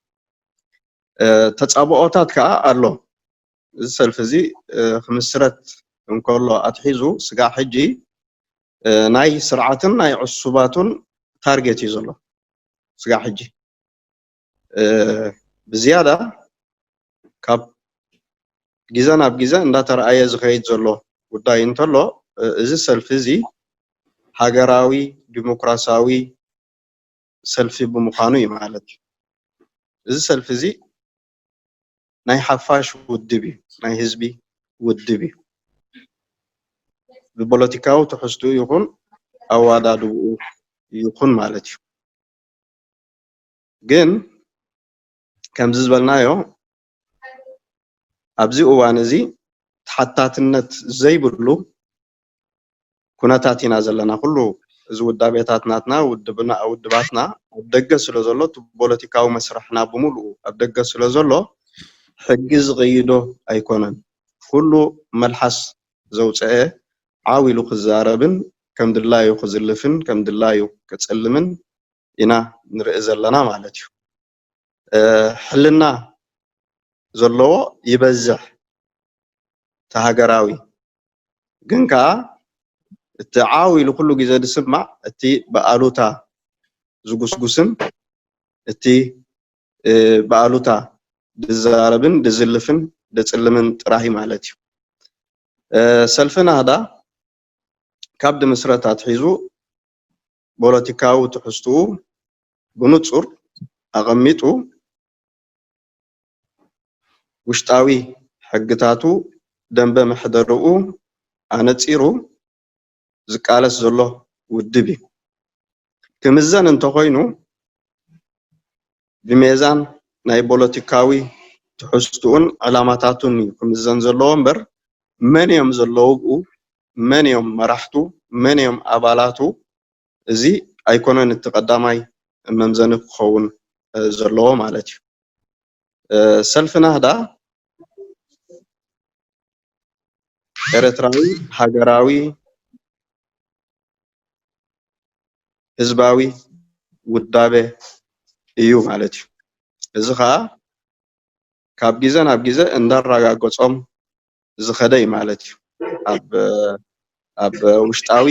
ተጻብኦታት ከዓ ኣሎ እዚ ሰልፍ እዚ ክምስረት እንከሎ ኣትሒዙ ስጋዕ ሕጂ ናይ ስርዓትን ናይ ዕሱባቱን ታርጌት እዩ ዘሎ ስጋዕ ሕጂ ብዝያዳ ካብ ግዜ ናብ ግዜ እንዳተረኣየ ዝኸይድ ዘሎ ጉዳይ እንተሎ እዚ ሰልፊ እዚ ሃገራዊ ዲሞክራሲያዊ ሰልፊ ብምዃኑ እዩ ማለት እዩ እዚ ሰልፊ እዚ ናይ ሓፋሽ ውድብ እዩ ናይ ህዝቢ ውድብ እዩ ብፖለቲካዊ ትሕዝቱ ይኹን ኣዋዳድኡ ይኹን ማለት እዩ ግን ከምዚ ዝበልናዮ ኣብዚ እዋን እዚ ተሓታትነት ዘይብሉ ኩነታት ኢና ዘለና ኩሉ እዚ ውዳቤታት ናትና ውድባትና ኣብ ደገ ስለ ዘሎ ፖለቲካዊ መስርሕና ብምሉኡ ኣብ ደገ ስለ ዘሎ ሕጊ ዝቕይዶ ኣይኮነን ኩሉ መልሓስ ዘውፅአ ዓዊሉ ክዛረብን ከም ድላዩ ክዝልፍን ከም ድላዩ ክጽልምን ኢና ንርኢ ዘለና ማለት እዩ ሕልና ዘለዎ ይበዝሕ ተሃገራዊ ግን ከዓ እቲ ዓዊሉ ኩሉ ግዜ ድስማዕ እቲ በኣሉታ ዝጉስጉስን እቲ በኣሉታ ድዛረብን ድዝልፍን ድጽልምን ጥራይ ማለት እዩ ሰልፍና ህዳ ካብ ድምስረታት ሒዙ ፖለቲካዊ ትሕዝቱኡ ብንጹር ኣቐሚጡ ውሽጣዊ ሕግታቱ ደንበ ምሕደርኡ ኣነጺሩ ዝቃለስ ዘሎ ውድብ እዩ ክምዘን እንተኾይኑ ብሜዛን ናይ ፖለቲካዊ ትሕዝቱኡን ዕላማታቱን እዩ ክምዘን ዘለዎ እምበር መን እዮም ዘለውኡ መን እዮም መራሕቱ መን እዮም ኣባላቱ እዚ ኣይኮነን እቲ ቀዳማይ መምዘኒ ክኸውን ዘለዎ ማለት እዩ ሰልፍና ህዳ ኤርትራዊ ሃገራዊ ህዝባዊ ውዳቤ እዩ ማለት እዩ እዚ ከዓ ካብ ግዜ ናብ ግዜ እንዳረጋገጾም ዝኸደ እዩ ማለት እዩ ኣብ ውሽጣዊ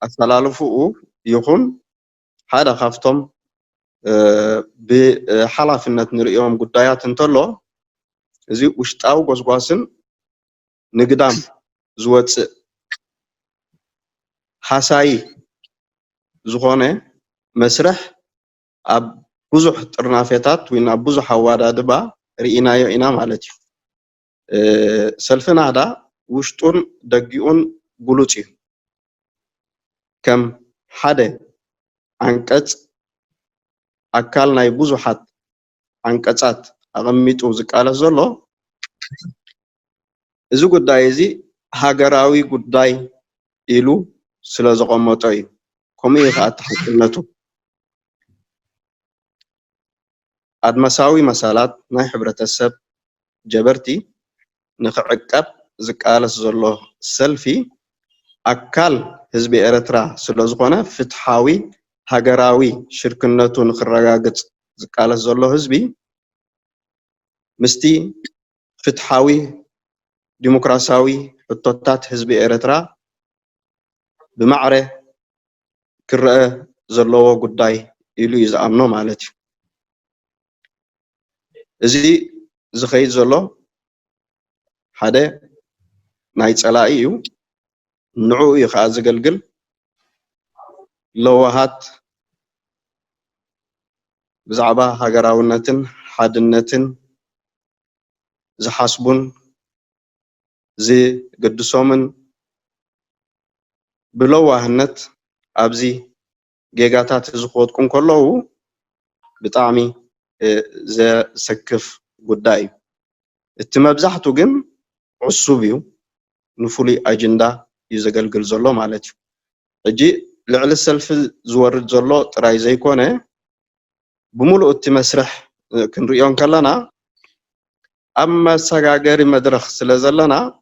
ኣሰላልፉኡ ይኹን ሓደ ካብቶም ብሓላፍነት ንሪኦም ጉዳያት እንተሎ እዚ ውሽጣዊ ጎስጓስን ንግዳም ዝወፅእ ሓሳይ ዝኾነ መስርሕ ኣብ ብዙሕ ጥርናፌታት ወይ ናብ ብዙሕ ኣዋዳድባ ርኢናዮ ኢና ማለት እዩ ሰልፍና ህዳ ውሽጡን ደጊኡን ብሉጽ እዩ ከም ሓደ አንቀጽ ኣካል ናይ ብዙሓት አንቀጻት ኣቐሚጡ ዝቃለስ ዘሎ እዚ ጉዳይ እዚ ሃገራዊ ጉዳይ ኢሉ ስለ ዘቐመጦ እዩ ከምኡ ከዓ ተሓትነቱ ኣድመሳዊ መሳላት ናይ ሕብረተሰብ ጀበርቲ ንኽዕቀብ ዝቃለስ ዘሎ ሰልፊ ኣካል ህዝቢ ኤርትራ ስለ ዝኾነ ፍትሓዊ ሃገራዊ ሽርክነቱ ንኽረጋግጽ ዝቃለስ ዘሎ ህዝቢ ምስቲ ፍትሓዊ ዲሞክራሲያዊ ሕቶታት ህዝቢ ኤርትራ ብማዕረ ክረአ ዘለዎ ጉዳይ ኢሉ እዩ ዝኣምኖ ማለት እዩ እዚ ዝኸይድ ዘሎ ሓደ ናይ ጸላኢ እዩ ንዑ እዩ ከዓ ዝገልግል ለዋሃት ብዛዕባ ሃገራውነትን ሓድነትን ዝሓስቡን ዝግድሶምን ብለዋህነት ኣብዚ ጌጋታት ዝኽወጥቁ ከለዉ ብጣዕሚ ዘሰክፍ ጉዳይ እዩ እቲ መብዛሕቱ ግን عصوبيو نفولي أجندا يزغلغل زلو مالتي اجي لعل السلف زورد زلو طراي زيكونه بملؤ مسرح كنريون كلنا اما سغاغري مدرخ سلازلنا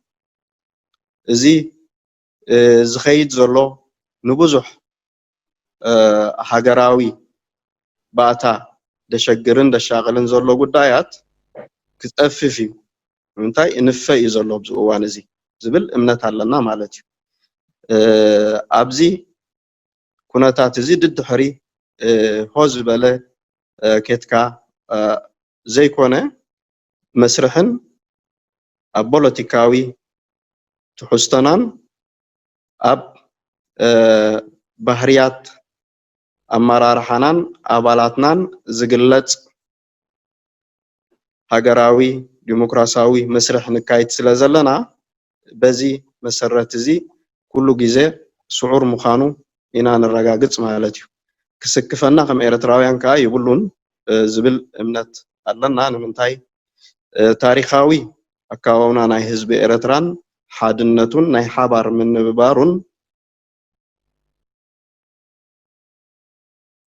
ازي زخيد زلو نبوزح هاجراوي باتا دشغرن دشاغلن زلو غدايات كتففي منتاي انفاي زلو بزوان ازي زبل امنت علنا مالتي ابزي كوناتات ازي ضد حري هوز بلا كيتكا زي كونه مسرحن بوليتيكاوي تحستنان اب بحريات امرار حنان ابالاتنان زغلص هاجراوي ديمقراسياوي مسرح نكايت سلازلنا بزي مسرت زي كل غيزه سعور مخانو إنا نرغاغص مالتي كسكفنا كم إيرتراويان كا يبلون زبل امنت علنا نمنتاي تاريخاوي أكاونا ناي حزب إيرتران حادنتون ناي حبار من ببارون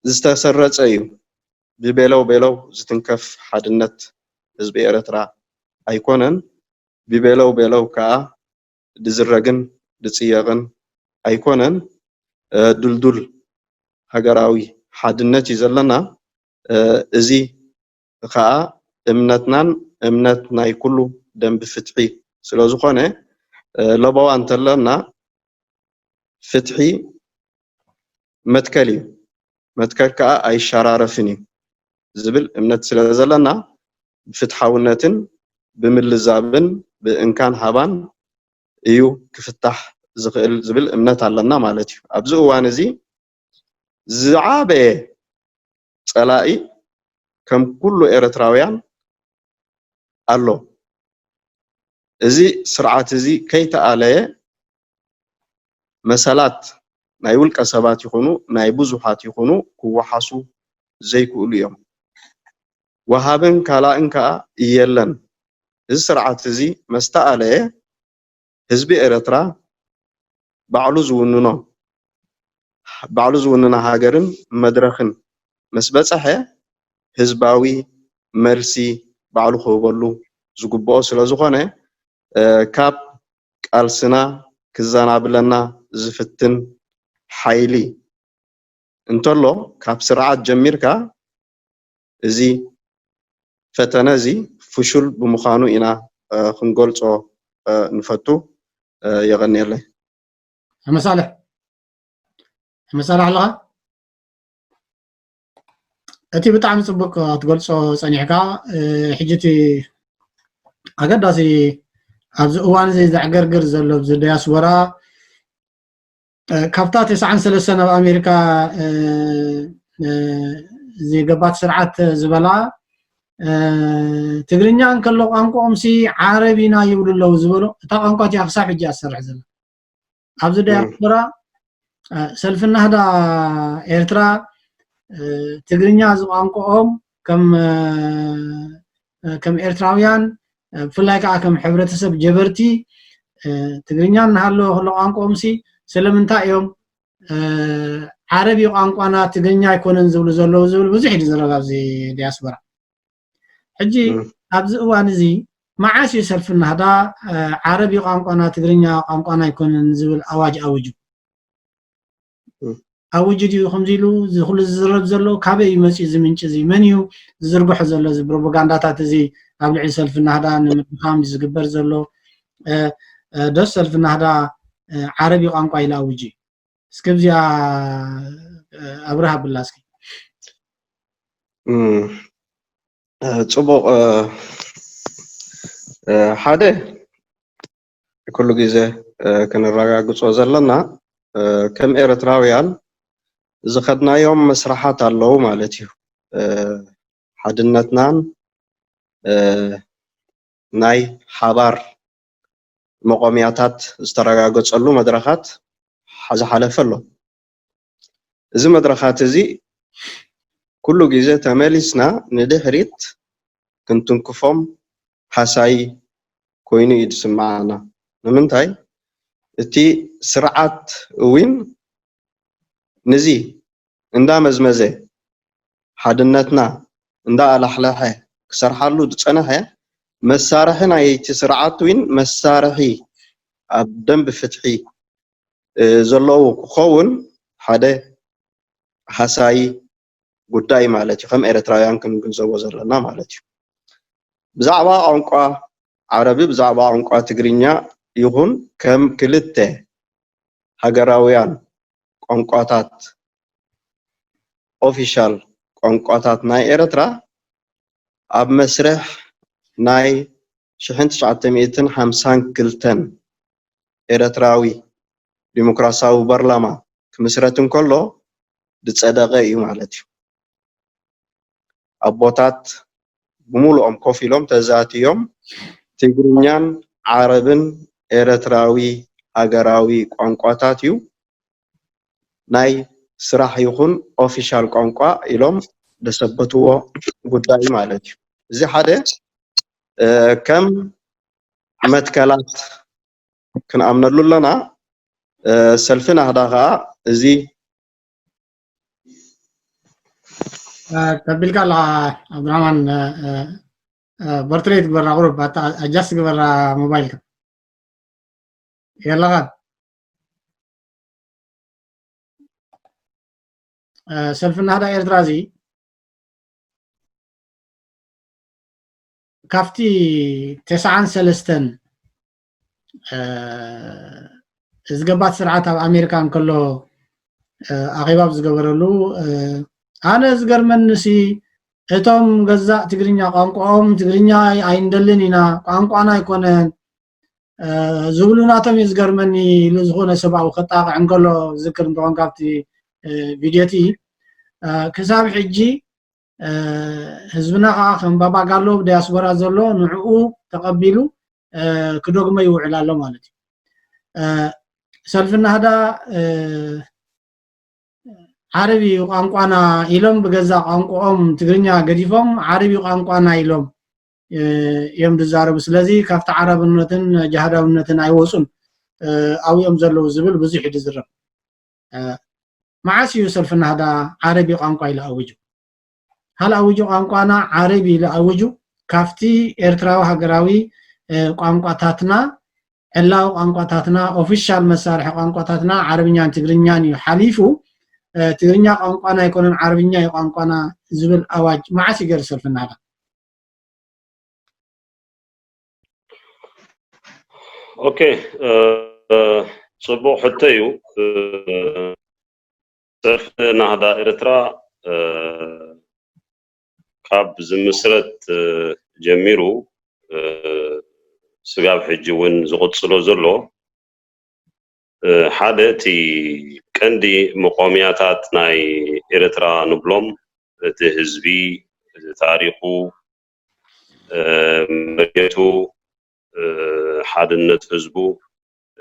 زتسرص ايو ببيلو زتنكف حادنت حزب إيرترا أيكونن ببيلو كا دزرغن دصيغن أيكونن دلدل هاجراوي حادنت يزلنا ازي خا امنتنان امنت ناي كله دم بفتحي سلازخونه لبوا انتلنا فتحي متكل كا اي شرارفني زبل امنت سلازلنا بفتحاونتن بملزابن بانكان حبان ايو كفتح زقل زبل امنت علنا مالتي ابزو وانزي زعابه صلائي كم كل إيرتراويان الله ازي سرعات ازي كي تآليه مسالات ناي ولقى سبات يخونو ناي بزوحات يخونو كوحاسو زي كولو يوم وهابن كالا انكا يلن ازي سرعات ازي مستآليه حزبي إيرترا بعلو زوننا هاجرن مدرخن مسبصحه حزباوي مرسي بعلو خوبلو زغبو سلازخونه كاب قالسنا كزانا بلنا زفتن حيلي انتلو كاب سرعات جميركا ازي فتنازي فشل بمخانو انا خنقولصو نفتو يغني له مسالح الله أتي بتعمل سبق تقول صنيعك حجتي أقداسي أبز أوان زي زعجرجر زلوا بز الدياسورا كابتات يسعن 3 سنة بأمريكا زي قبات سرعات زبلا تقرينيان كلو أنكم سي عربينا يقولوا له زبلو تقانقات يا خصاح جاء السرع زل أبز الدياسورا سلفنا هذا إيرترا تقرينيا زقانقهم كم إيرتراويان فلايك كم حبرتسب جبرتي تقرينيا نهالو خلو أنقهم سي سلمنتا يوم عربي قانقانا تقرينيا يكونن زبل بزح دي زرغا زي دياسبرا حجي ابز اوان زي معاشي سلفنا هذا عربي قانقانا تقرينيا قانقانا يكونن زبل اواج اوجدي خمزيلو زخل زرب زلو كابي يمسي زمنچ زي منيو زربح زلو زي بروباغانداتات زي ابلع سلفنا هذا نمخام زغبر زلو دس سلفنا هذا عربي قانقا الى اوجي اسكبزيا ابراها بلاسكي صبو حدا كل جزء كان الرغاغصو زلنا كم إيرتراويان زخدنا يوم مسرحات الله مالتي حدنتنان ناي حبار مقامياتات استرغاغصلو مدرخات حاجه حلفلو እዚ መድረኻት እዚ ኩሉ ግዜ ተመሊስና ንድሕሪት ክንትንክፎም ሓሳይ ኮይኑ ይስማዓና ንምንታይ እቲ ስርዓት እውን ነዚ እንዳ መዝመዘ ሓድነትና እንዳ አላሕላሐ ክሰርሓሉ ዝፀነሐ መሳርሒ ናይቲ ስርዓት እውን መሳርሒ ኣብ ደንብ ፍትሒ ዘለዎ ክኸውን ሓደ ሓሳይ ጉዳይ ማለት እዩ ከም ኤርትራውያን ክንግንዘቦ ዘለና ማለት እዩ ብዛዕባ ቋንቋ ዓረቢ ብዛዕባ ቋንቋ ትግርኛ ይኹን ከም ክልተ ሃገራውያን ቋንቋታት ኦፊሻል ቋንቋታት ናይ ኤርትራ ኣብ መስርሕ ናይ 1952 ኤርትራዊ ዲሞክራሲያዊ ፓርላማ ክምስረት እንከሎ ዝፀደቀ እዩ ማለት እዩ ኣቦታት ብሙሉኦም ኮፍ ኢሎም ተዛትዮም ትግርኛን ዓረብን ኤርትራዊ ሃገራዊ ቋንቋታት እዩ ናይ ስራሕ ይኹን ኦፊሻል ቋንቋ ኢሎም ደሰበትዎ ጉዳይ ማለት እዩ እዚ ሓደ ከም መትከላት ክንኣምነሉ ኣለና ሰልፊ ናህዳኻ እዚ تبيلك على عبد الرحمن بورتريت برا غروب اجاست برا موبايلك يلا غاد سلفنا هذا إيردرازي كافتي 9 زقبات سرعات أمريكان كله أغيباب زقبرلو أنا زقرمن نسي እቶም ገዛእ ትግርኛ ቋንቋኦም ትግርኛ ኣይንደልኒና ቋንቋና ይኮነን ዝብሉናቶም ይዝገርመኒ ለዝኾነ ሰብኣዊ ከጣቅዕ እንከሎ ዝክር እንትኾን ካብቲ ቪድዮቲ ክሳብ ሕጂ ህዝብና ከዓ ከም ባባ ጋሎ ዲያስፖራ ዘሎ ንዕኡ ተቀቢሉ ክዶግመ ይውዕል ኣሎ ማለት እዩ ሰልፍና ሃዳ ዓረቢ ቋንቋና ኢሎም በገዛ ቋንቋኦም ትግርኛ ገዲፎም ዓረቢ ቋንቋና ኢሎም እዮም ዝዛረቡ ስለዚ ካብቲ ዓረብነትን ጃሃዳውነትን ኣይወፁን ኣብዮም ዘለው ዝብል ብዙሕ ይዝረብ معاسي يوسف هذا عربي قانقا إلى أوجو هل أوجو قانقانا عربي إلى أوجو كافتي إرتراو هجراوي قانقا تاتنا إلا قانقا تاتنا أوفيشال مسارح قانقا تاتنا عربيان تجرينيان يحليفو تجرينيا قانقانا يكون عربيان قانقانا زبل أواج معاسي يوسف هذا أوكي صبوح حتيو سلفنا هذا إرترا كاب زمسرت جميرو سقاب حجون زغط سلو زلو حادتي كندي مقامياتات ناي إرترا نبلوم تهزبي تاريخو مريتو حادنت حزبو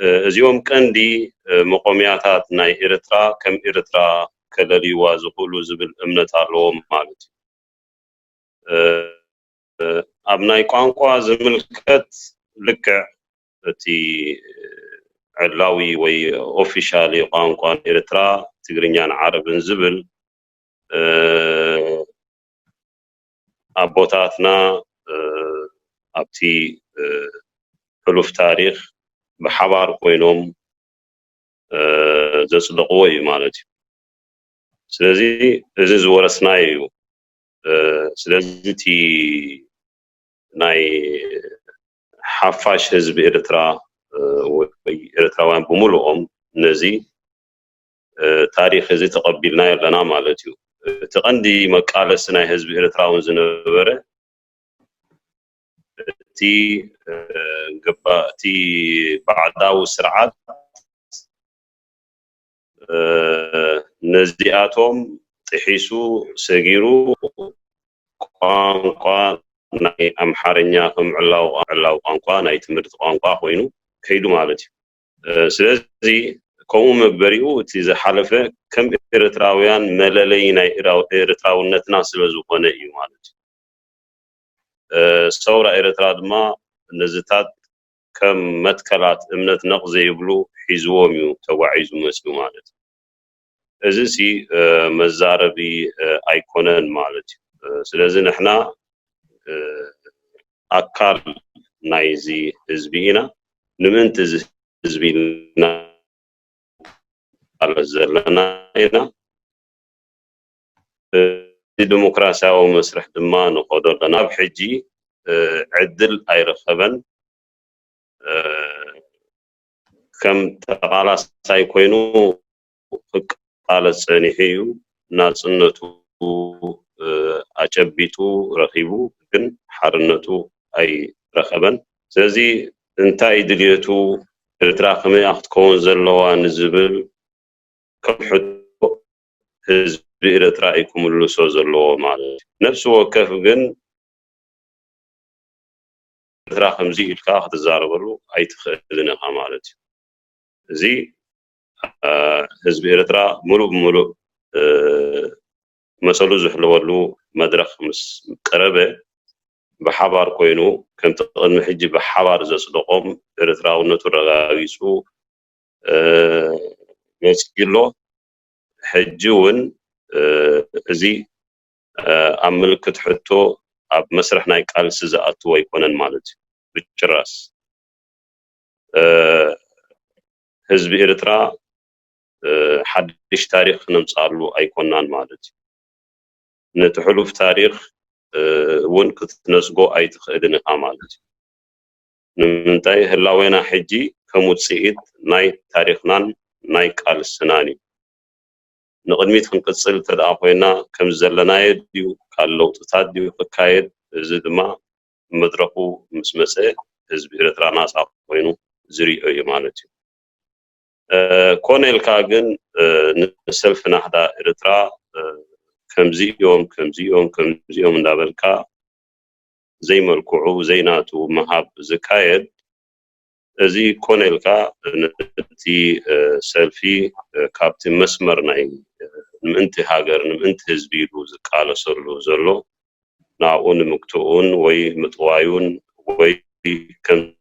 اليوم كندي مقامياتات ناي إرترا كم إرترا كلالي وازقولو زبل أمنت علوم مالتي أبناي قانقوا زملكت لك تي علاوي وي أوفيشالي قانقوا إرترا تقرينيان عرب زبل أبوتاتنا أبتي حلوف تاريخ بحوار كوينوم زصدقوي مالتي سلازي ازز ورسنايو سلازي تي ناي حفاش حزب إرترا وإرتراوان بمولوهم نزي تاريخ زي تقبلنا لنا مالتيو تقندي مقالة سناي حزب إرتراوان زنبره تي بعداو سرعات نزدياتهم تحيسو سجيرو قانقا ناي أمحارنيا كم علاو قانقا ناي تمرت قانقا خوينو كيدو مالتي سلازي كوم بريو تيزا حلفة كم إرتراويان ملالي ناي إرتراونتنا سلازو قنائي مالتي ثورة إرترا دما نزتات كم متكلات امنت نقزي يبلو حزوميو توعيزو مسلو مالتي ازسي مزاربي ايكونن مالتي سلازي نحنا اكال نايزي حزبينا نمنت حزبينا على زلنا هنا ديمقراطياዊ مسرح ድማ نقدرنا بحجي عدل ايرخبن كم تقالاس سايكوينو قال صنيحيو ناصنتو اچبيتو رخيبو كن حرنتو اي رخبن ስለዚህ እንታይ ድልየቱ ኤርትራ ከመይ ኣኽትከውን ዘለዋ ንዝብል ከሕቶ ህዝቢ ኤርትራ ይኩምልሶ ዘለዎ ማለት ነፍሲ ወከፍ ግን ኤርትራ ከምዚ ኢልካ ክትዛረበሉ ኣይትኽእልን ኢኻ ማለት እዩ እዚ ህዝቢ ኤርትራ ሙሉእ ብሙሉእ መሰሉ ዝሕለወሉ መድረኽ ምስ ቀረበ بحبار كوينو كم تقدم حجي بحبار زصدقهم إرتراونة الرغاويسو مسكيلو حجون زي عمل كتحطو اب مسرح نايك قال سزاتو ويكونن مالت بالجراس حزب إرترا حدش تاريخ نمصالو ايكونان مالت نتحلو في تاريخ ون كتنسقو اي تخدن امالت نمنتاي هلاوينا حجي كموصيت ناي تاريخنا ناي قال سناني نقدميت خنقصل تدافوينا كم زلنا يديو قالو تتاديو فكايد زدما مدرخو مسمسه حزب ኤርትራ ናሳ ኮይኑ ዝሪኦ እዩ ማለት እዩ ኮኔል ካግን ንሰልፍ ናህዳ ኤርትራ كمزيوم ندابلكا زي مركوعو زيناتو مهاب زكايد ازي كونيلكا نتي سيلفي كابتن مسمر ناي نمنتي هاجر نمنتي هزبيلو زكالة سرلو زرلو ناقون مكتوون وي متوايون وي كم